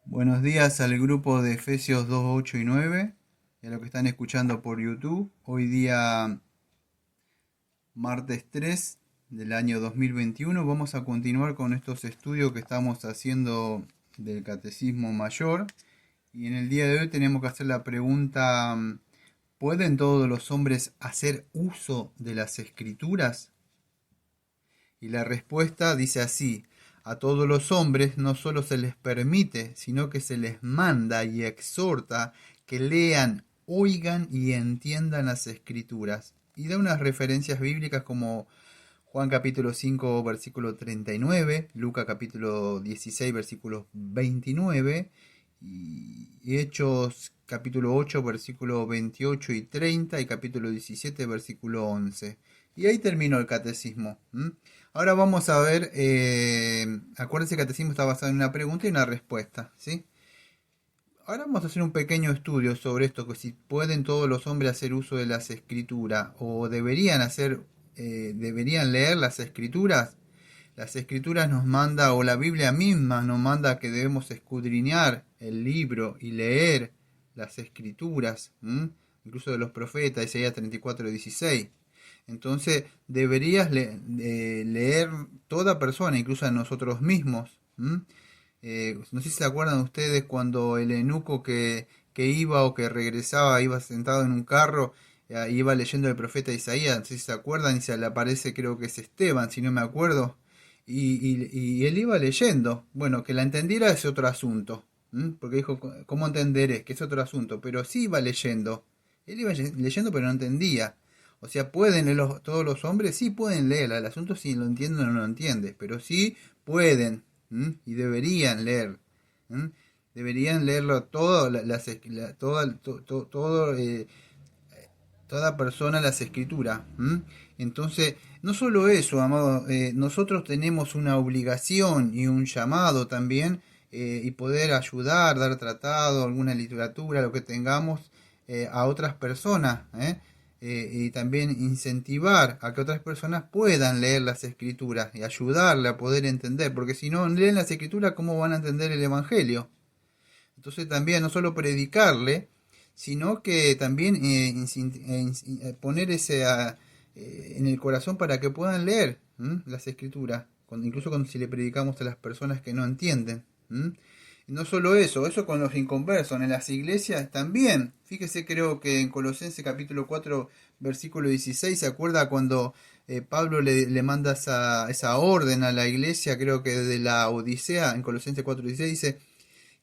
Buenos días al grupo de Efesios 2, 8 y 9 y a los que están escuchando por YouTube. Hoy día martes 3 del año 2021 vamos a continuar con estos estudios que estamos haciendo del Catecismo Mayor. Y en el día de hoy tenemos que hacer la pregunta, ¿pueden todos los hombres hacer uso de las Escrituras? Y la respuesta dice así: a todos los hombres no solo se les permite, sino que se les manda y exhorta que lean, oigan y entiendan las Escrituras. Y da unas referencias bíblicas como Juan capítulo 5 versículo 39, Lucas capítulo 16 versículo 29 y Hechos capítulo 8 versículo 28 y 30 y capítulo 17 versículo 11. Y ahí terminó el catecismo. Ahora vamos a ver, acuérdense que el catecismo está basado en una pregunta y una respuesta, ¿sí? Ahora vamos a hacer un pequeño estudio sobre esto, que si pueden todos los hombres hacer uso de las escrituras o deberían leer las escrituras. Las escrituras nos manda, o la Biblia misma nos manda, que debemos escudriñar el libro y leer las escrituras, incluso de los profetas, Isaías 34:16. Entonces deberías leer toda persona, incluso a nosotros mismos. No sé si se acuerdan ustedes cuando el eunuco que iba o que regresaba, iba sentado en un carro, iba leyendo el profeta Isaías. No sé si se acuerdan, y se le aparece, creo que es Esteban, si no me acuerdo. Y él iba leyendo. Bueno, que la entendiera es otro asunto. Porque dijo, ¿cómo entenderé? Que es otro asunto. Pero sí iba leyendo. Él iba leyendo, pero no entendía. O sea, ¿pueden leer todos los hombres? Sí pueden leer. El asunto es si lo entienden o no lo entienden. Pero sí pueden. Y deberían leer. Deberían leerlo todo, toda persona las escrituras. Entonces, no solo eso, amado, nosotros tenemos una obligación y un llamado también, y poder ayudar, dar tratado, alguna literatura, lo que tengamos, a otras personas, y también incentivar a que otras personas puedan leer las escrituras y ayudarle a poder entender, porque si no leen las escrituras, ¿cómo van a entender el Evangelio? Entonces también no solo predicarle, sino que también poner en el corazón para que puedan leer las escrituras, incluso cuando si le predicamos a las personas que no entienden. Y no solo eso con los inconversos, en las iglesias también. Fíjese, creo que en Colosenses capítulo 4 versículo 16, ¿se acuerda cuando Pablo le manda esa orden a la iglesia? Creo que de la Odisea, en Colosenses 4:16 dice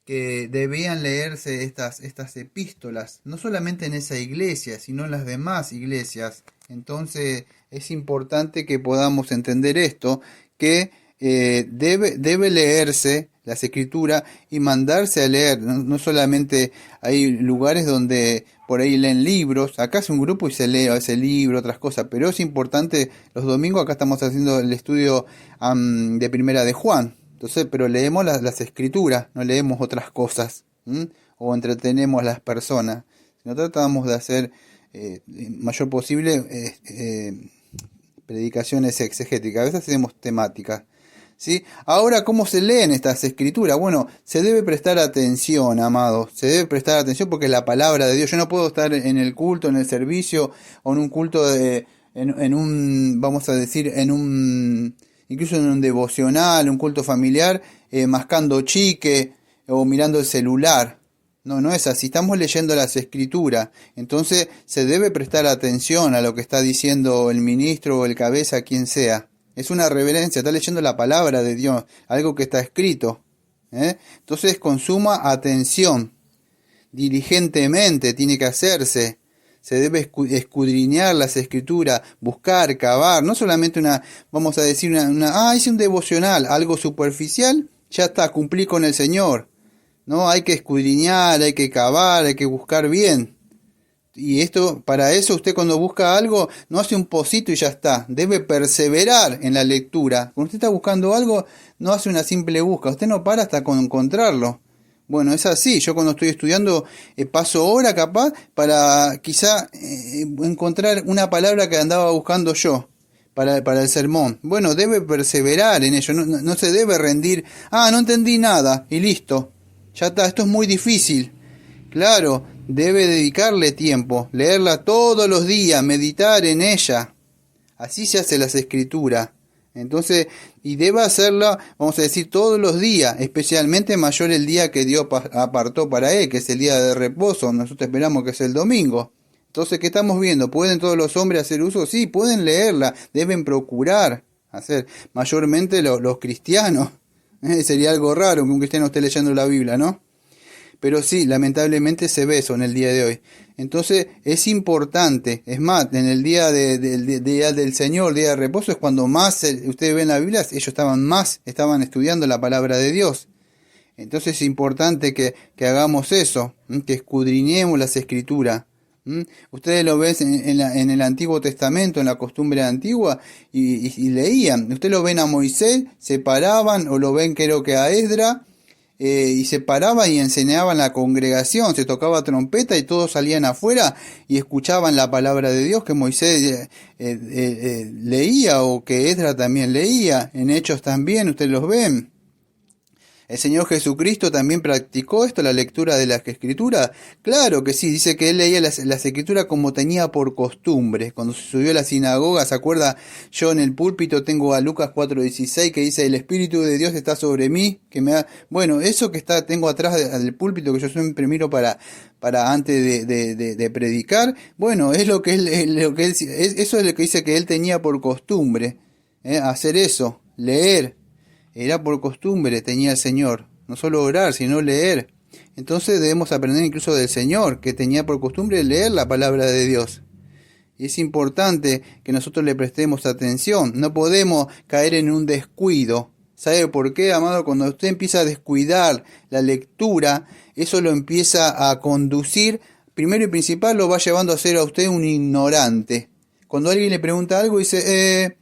que debían leerse estas epístolas, no solamente en esa iglesia, sino en las demás iglesias. Entonces es importante que podamos entender esto, que debe leerse las escrituras y mandarse a leer. No solamente hay lugares donde por ahí leen libros, acá es un grupo y se lee ese libro, otras cosas, pero es importante, los domingos acá estamos haciendo el estudio de Primera de Juan. Entonces, pero leemos las escrituras, no leemos otras cosas, o entretenemos a las personas. No tratamos de hacer mayor posible predicaciones exegéticas, a veces hacemos temáticas. ¿Sí? Ahora, ¿cómo se leen estas escrituras? Bueno, se debe prestar atención, amado, se debe prestar atención porque es la palabra de Dios. Yo no puedo estar en el culto, en el servicio, o en un culto en un, vamos a decir, incluso en un devocional, un culto familiar, mascando chique o mirando el celular. No, no es así. Estamos leyendo las escrituras. Entonces se debe prestar atención a lo que está diciendo el ministro o el cabeza, quien sea. Es una reverencia. Está leyendo la palabra de Dios, algo que está escrito. Entonces con suma atención. Diligentemente tiene que hacerse. Se debe escudriñar las escrituras, buscar, cavar, no solamente vamos a decir, hice un devocional, algo superficial, ya está, cumplí con el Señor. No, hay que escudriñar, hay que cavar, hay que buscar bien. Y para eso usted cuando busca algo, no hace un pocito y ya está. Debe perseverar en la lectura. Cuando usted está buscando algo, no hace una simple búsqueda. Usted no para hasta con encontrarlo. Bueno, es así. Yo cuando estoy estudiando paso hora capaz para quizá encontrar una palabra que andaba buscando yo para el sermón. Bueno, debe perseverar en ello. No se debe rendir. No entendí nada y listo. Ya está, esto es muy difícil. Claro, debe dedicarle tiempo, leerla todos los días, meditar en ella. Así se hace las escrituras. Entonces, y debe hacerla, vamos a decir, todos los días, especialmente mayor el día que Dios apartó para él, que es el día de reposo. Nosotros esperamos que es el domingo. Entonces, ¿qué estamos viendo? ¿Pueden todos los hombres hacer uso? Sí, pueden leerla, deben procurar hacer, mayormente los cristianos. Sería algo raro que un cristiano esté leyendo la Biblia, ¿no? Pero sí, lamentablemente se ve eso en el día de hoy. Entonces es importante, es más, en el día del Señor, día de reposo, es cuando más, ustedes ven la Biblia, ellos estaban estudiando la palabra de Dios. Entonces es importante que hagamos eso, que escudriñemos las escrituras. Ustedes lo ven en el Antiguo Testamento, en la costumbre antigua, y leían. Ustedes lo ven a Moisés, se paraban, o lo ven creo que a Esdras, y se paraban y enseñaban la congregación, se tocaba trompeta y todos salían afuera y escuchaban la palabra de Dios que Moisés leía, o que Esdras también leía. En Hechos también, ustedes los ven. ¿El Señor Jesucristo también practicó esto, la lectura de las Escrituras? Claro que sí, dice que él leía las Escrituras como tenía por costumbre. Cuando se subió a la sinagoga, ¿se acuerda? Yo en el púlpito tengo a Lucas 4:16 que dice, el Espíritu de Dios está sobre mí, que me da... Bueno, eso que tengo atrás del púlpito, que yo siempre miro para antes de predicar, bueno, es lo que él, eso es lo que dice que él tenía por costumbre, hacer eso, leer. Era por costumbre, tenía el Señor. No solo orar, sino leer. Entonces debemos aprender incluso del Señor, que tenía por costumbre leer la palabra de Dios. Y es importante que nosotros le prestemos atención. No podemos caer en un descuido. ¿Sabe por qué, amado? Cuando usted empieza a descuidar la lectura, eso lo empieza a conducir. Primero y principal, lo va llevando a ser a usted un ignorante. Cuando alguien le pregunta algo, dice...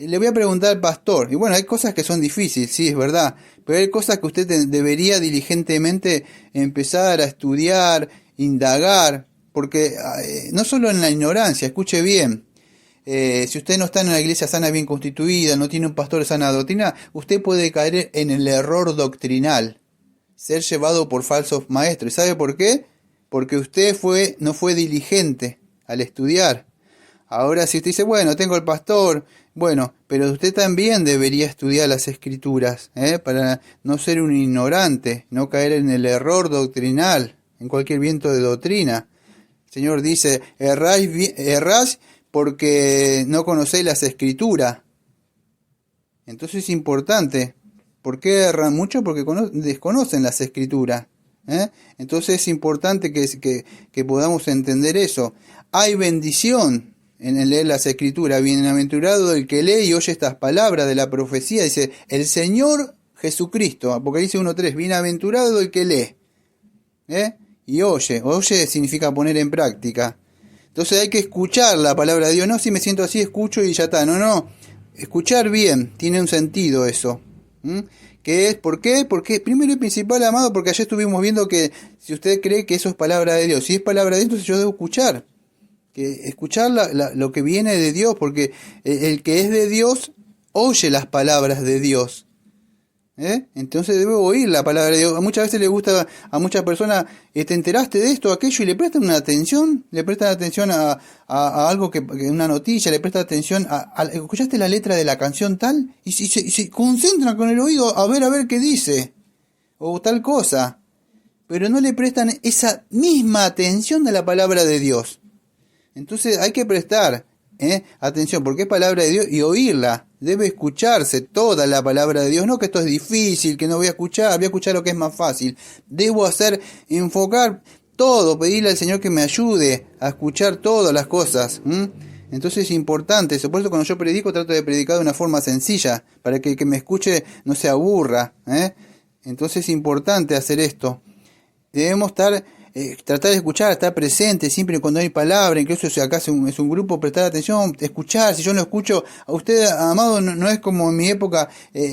le voy a preguntar al pastor. Y bueno, hay cosas que son difíciles, sí, es verdad. Pero hay cosas que usted debería diligentemente empezar a estudiar, indagar. Porque no solo en la ignorancia, escuche bien. Si usted no está en una iglesia sana, bien constituida, no tiene un pastor de sana doctrina, usted puede caer en el error doctrinal. Ser llevado por falsos maestros. ¿Y sabe por qué? Porque usted no fue diligente al estudiar. Ahora si usted dice, bueno, tengo el pastor, bueno, pero usted también debería estudiar las Escrituras, para no ser un ignorante, no caer en el error doctrinal, en cualquier viento de doctrina. El Señor dice, erráis porque no conocéis las Escrituras. Entonces es importante. ¿Por qué erran mucho? Porque desconocen las Escrituras. Entonces es importante que podamos entender eso. Hay bendición en el leer las Escrituras. Bienaventurado el que lee y oye estas palabras de la profecía. Dice, el Señor Jesucristo, Apocalipsis 1:3, bienaventurado el que lee. Y oye significa poner en práctica. Entonces hay que escuchar la palabra de Dios. No, si me siento así, escucho y ya está. No. Escuchar bien, tiene un sentido eso. ¿Qué es? ¿Por qué? Porque primero y principal, amado, porque ayer estuvimos viendo que si usted cree que eso es palabra de Dios, si es palabra de Dios, entonces yo debo escuchar. Escuchar lo que viene de Dios, porque el que es de Dios oye las palabras de Dios. Entonces debe oír la palabra de Dios. Muchas veces le gusta a muchas personas, te enteraste de esto, aquello, y le prestan atención a algo que una noticia, le prestan atención ¿escuchaste la letra de la canción tal? Y se concentran con el oído a ver qué dice, o tal cosa, pero no le prestan esa misma atención a la palabra de Dios. Entonces hay que prestar atención, porque es palabra de Dios, y oírla. Debe escucharse toda la palabra de Dios. No que esto es difícil, que no voy a escuchar lo que es más fácil. Debo enfocar todo, pedirle al Señor que me ayude a escuchar todas las cosas. Entonces es importante eso. Por eso cuando yo predico, trato de predicar de una forma sencilla, para que el que me escuche no se aburra. Entonces es importante hacer esto. Debemos tratar de escuchar, estar presente siempre cuando hay palabra, incluso si acá es un grupo, prestar atención, escuchar. Si yo no escucho, a usted, amado, no es como en mi época,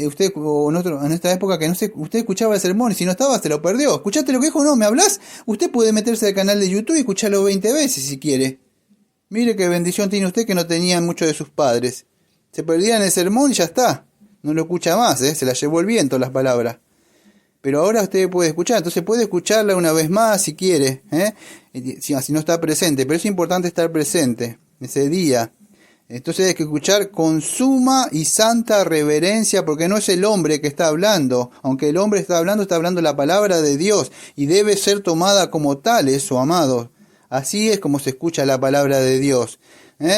usted o en esta época que no sé, usted escuchaba el sermón y si no estaba se lo perdió. ¿Escuchaste lo que dijo? No, ¿me hablas? Usted puede meterse al canal de YouTube y escucharlo 20 veces si quiere. Mire qué bendición tiene usted que no tenían muchos de sus padres. Se perdían el sermón y ya está. No lo escucha más, se la llevó el viento las palabras. pero ahora usted puede escuchar, entonces puede escucharla una vez más si quiere, si no está presente, pero es importante estar presente ese día. Entonces hay que escuchar con suma y santa reverencia, porque no es el hombre que está hablando, aunque el hombre está hablando la palabra de Dios, y debe ser tomada como tal eso, amados. Así es como se escucha la palabra de Dios,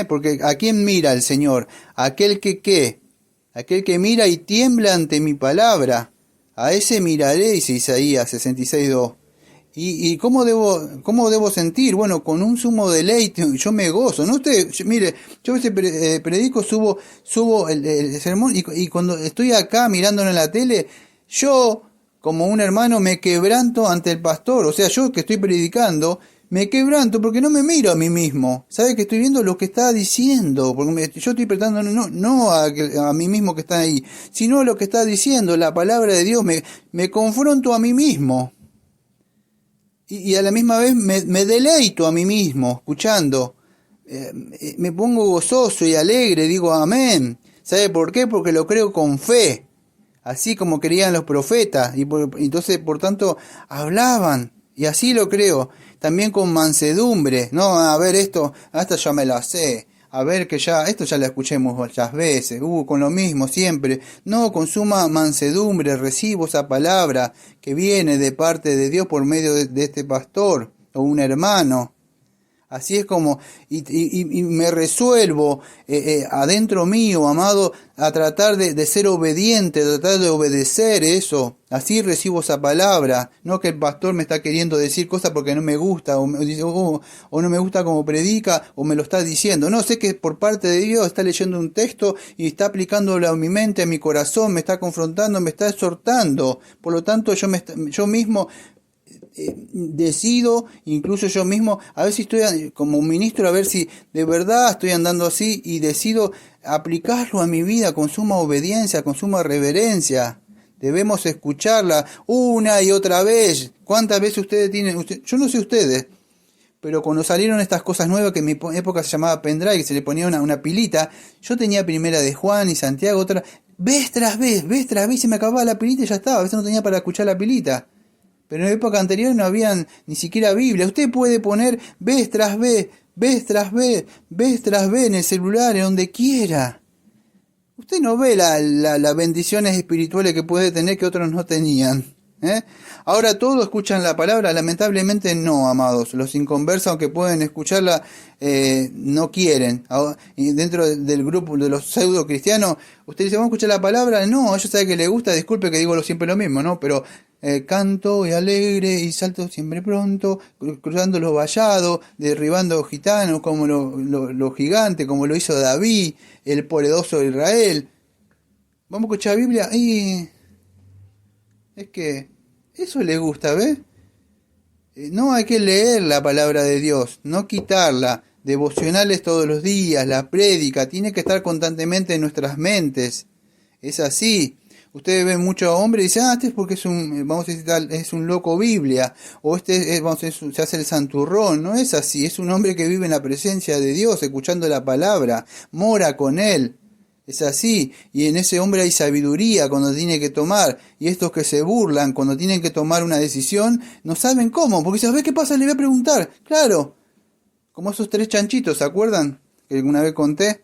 porque ¿a quién mira el Señor? Aquel que mira y tiembla ante mi palabra, a ese miraré, dice Isaías 66:2. ¿Y cómo debo sentir? Bueno, con un sumo deleite, yo me gozo, ¿no? Mire, yo a veces predico, subo el sermón y cuando estoy acá mirándolo en la tele, yo, como un hermano, me quebranto ante el pastor. O sea, yo que estoy predicando, me quebranto porque no me miro a mí mismo. ¿Sabe que estoy viendo lo que está diciendo? Porque yo estoy prestando no a mí mismo que está ahí, sino lo que está diciendo, la palabra de Dios. Me confronto a mí mismo. Y a la misma vez me deleito a mí mismo, escuchando. Me pongo gozoso y alegre, digo amén. ¿Sabe por qué? Porque lo creo con fe. Así como creían los profetas. Entonces, por tanto, hablaban. Y así lo creo. También con mansedumbre. No, a ver, esto ya me la sé. A ver, esto ya lo escuché muchas veces. Con lo mismo siempre. No, con suma mansedumbre recibo esa palabra que viene de parte de Dios por medio de este pastor o un hermano. Así es como, y me resuelvo adentro mío, amado, a tratar de ser obediente, a tratar de obedecer eso. Así recibo esa palabra. No que el pastor me está queriendo decir cosas porque no me gusta, o no me gusta como predica, o me lo está diciendo. No, sé que por parte de Dios está leyendo un texto y está aplicándolo a mi mente, a mi corazón, me está confrontando, me está exhortando. Por lo tanto, yo mismo decido, incluso yo mismo, a ver si estoy como un ministro, a ver si de verdad estoy andando así, y decido aplicarlo a mi vida con suma obediencia, con suma reverencia. Debemos escucharla una y otra vez. ¿Cuántas veces ustedes tienen? Yo no sé ustedes, pero cuando salieron estas cosas nuevas, que en mi época se llamaba pendrive, que se le ponía una pilita, yo tenía primera de Juan y Santiago, otra, vez tras vez, se me acababa la pilita y ya estaba, a veces no tenía para escuchar la pilita. Pero en la época anterior no habían ni siquiera Biblia. Usted puede poner vez tras vez en el celular, en donde quiera. Usted no ve las bendiciones espirituales que puede tener que otros no tenían. Ahora todos escuchan la palabra, lamentablemente no, amados. Los inconversos, aunque pueden escucharla, no quieren. Y dentro del grupo de los pseudo cristianos, usted dice, ¿vamos a escuchar la palabra? No, ellos saben que les gusta, disculpe que digo siempre lo mismo, ¿no? Pero canto y alegre y salto siempre pronto, cruzando los vallados, derribando gitanos como los gigantes, como lo hizo David, el poderoso de Israel. Vamos a escuchar la Biblia y es que eso le gusta, ¿ves? No, hay que leer la palabra de Dios, no quitarla. Devocionales todos los días, la prédica, tiene que estar constantemente en nuestras mentes. Es así. Ustedes ven muchos hombres y dicen, este es porque es un loco Biblia, o se hace el santurrón. No es así, es un hombre que vive en la presencia de Dios, escuchando la palabra, mora con él. Es así, y en ese hombre hay sabiduría cuando tiene que tomar, y estos que se burlan cuando tienen que tomar una decisión, no saben cómo, porque ¿sabes qué pasa? Le voy a preguntar, claro, como esos 3 chanchitos, ¿se acuerdan? Que alguna vez conté.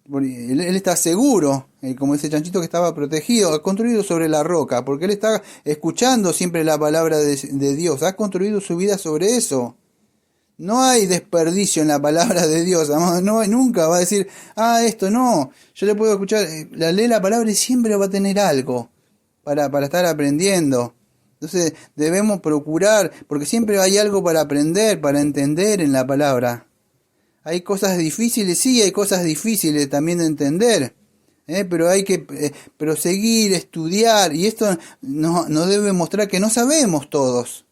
Él está seguro, como ese chanchito que estaba protegido, construido sobre la roca, porque él está escuchando siempre la palabra de Dios, ha construido su vida sobre eso. No hay desperdicio en la palabra de Dios, amado. No, nunca va a decir, esto no, yo le puedo escuchar, lee la palabra y siempre va a tener algo para estar aprendiendo. Entonces debemos procurar, porque siempre hay algo para aprender, para entender en la palabra. Hay cosas difíciles, sí, hay cosas difíciles también de entender, pero hay que proseguir, estudiar, y esto nos debe mostrar que no sabemos todas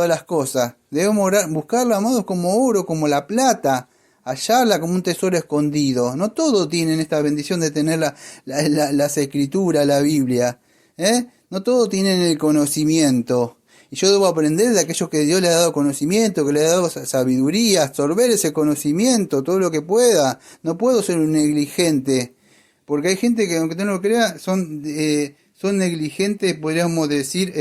las cosas. Debemos buscarla, amados, como oro, como la plata, hallarla como un tesoro escondido. No todos tienen esta bendición de tener las escrituras, la Biblia, no todos tienen el conocimiento. Y yo debo aprender de aquellos que Dios le ha dado conocimiento, que le ha dado sabiduría, absorber ese conocimiento, todo lo que pueda. No puedo ser un negligente, porque hay gente que, aunque no lo crea, son son negligentes, podríamos decir,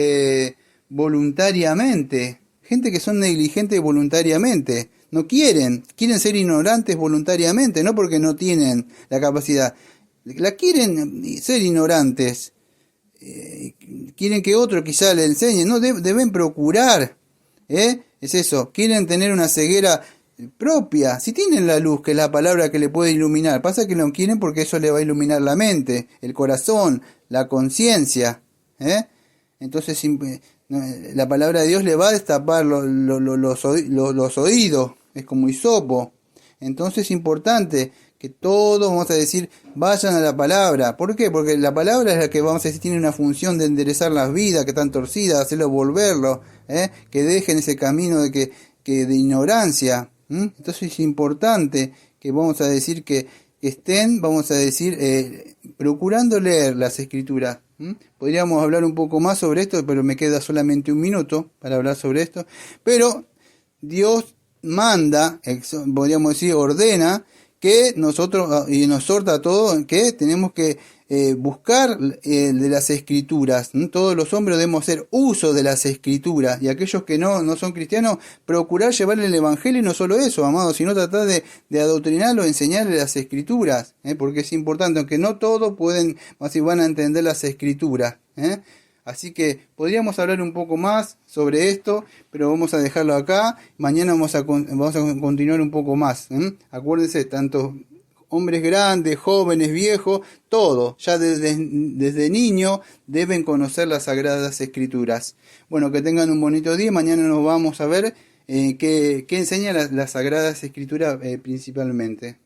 voluntariamente. Gente que son negligentes voluntariamente. No quieren ser ignorantes voluntariamente, no porque no tienen la capacidad. La quieren ser ignorantes. Quieren que otro quizá le enseñe. No, deben procurar. Es eso. Quieren tener una ceguera propia. Si tienen la luz, que es la palabra que le puede iluminar. Pasa que no quieren porque eso le va a iluminar la mente, el corazón, la conciencia. Entonces la palabra de Dios le va a destapar los oídos. Es como hisopo. Entonces es importante que todos, vamos a decir, vayan a la palabra. ¿Por qué? Porque la palabra es la que, vamos a decir, tiene una función de enderezar las vidas que están torcidas, hacerlo volverlo, que dejen ese camino de ignorancia. Entonces es importante que, vamos a decir, que estén, vamos a decir, procurando leer las escrituras. Podríamos hablar un poco más sobre esto, pero me queda solamente un minuto para hablar sobre esto. Pero Dios manda, podríamos decir, ordena que nosotros, y nos exhorta a todos, que tenemos que buscar de las escrituras. Todos los hombres debemos hacer uso de las escrituras, y aquellos que no son cristianos, procurar llevarle el evangelio, y no solo eso, amados, sino tratar de adoctrinarlos, enseñarles las escrituras, porque es importante, aunque no todos van a entender las escrituras. Así que podríamos hablar un poco más sobre esto, pero vamos a dejarlo acá. Mañana vamos a continuar un poco más. Acuérdense, tanto hombres grandes, jóvenes, viejos, todo, ya desde niño deben conocer las Sagradas Escrituras. Bueno, que tengan un bonito día. Mañana nos vamos a ver qué enseña las Sagradas Escrituras principalmente.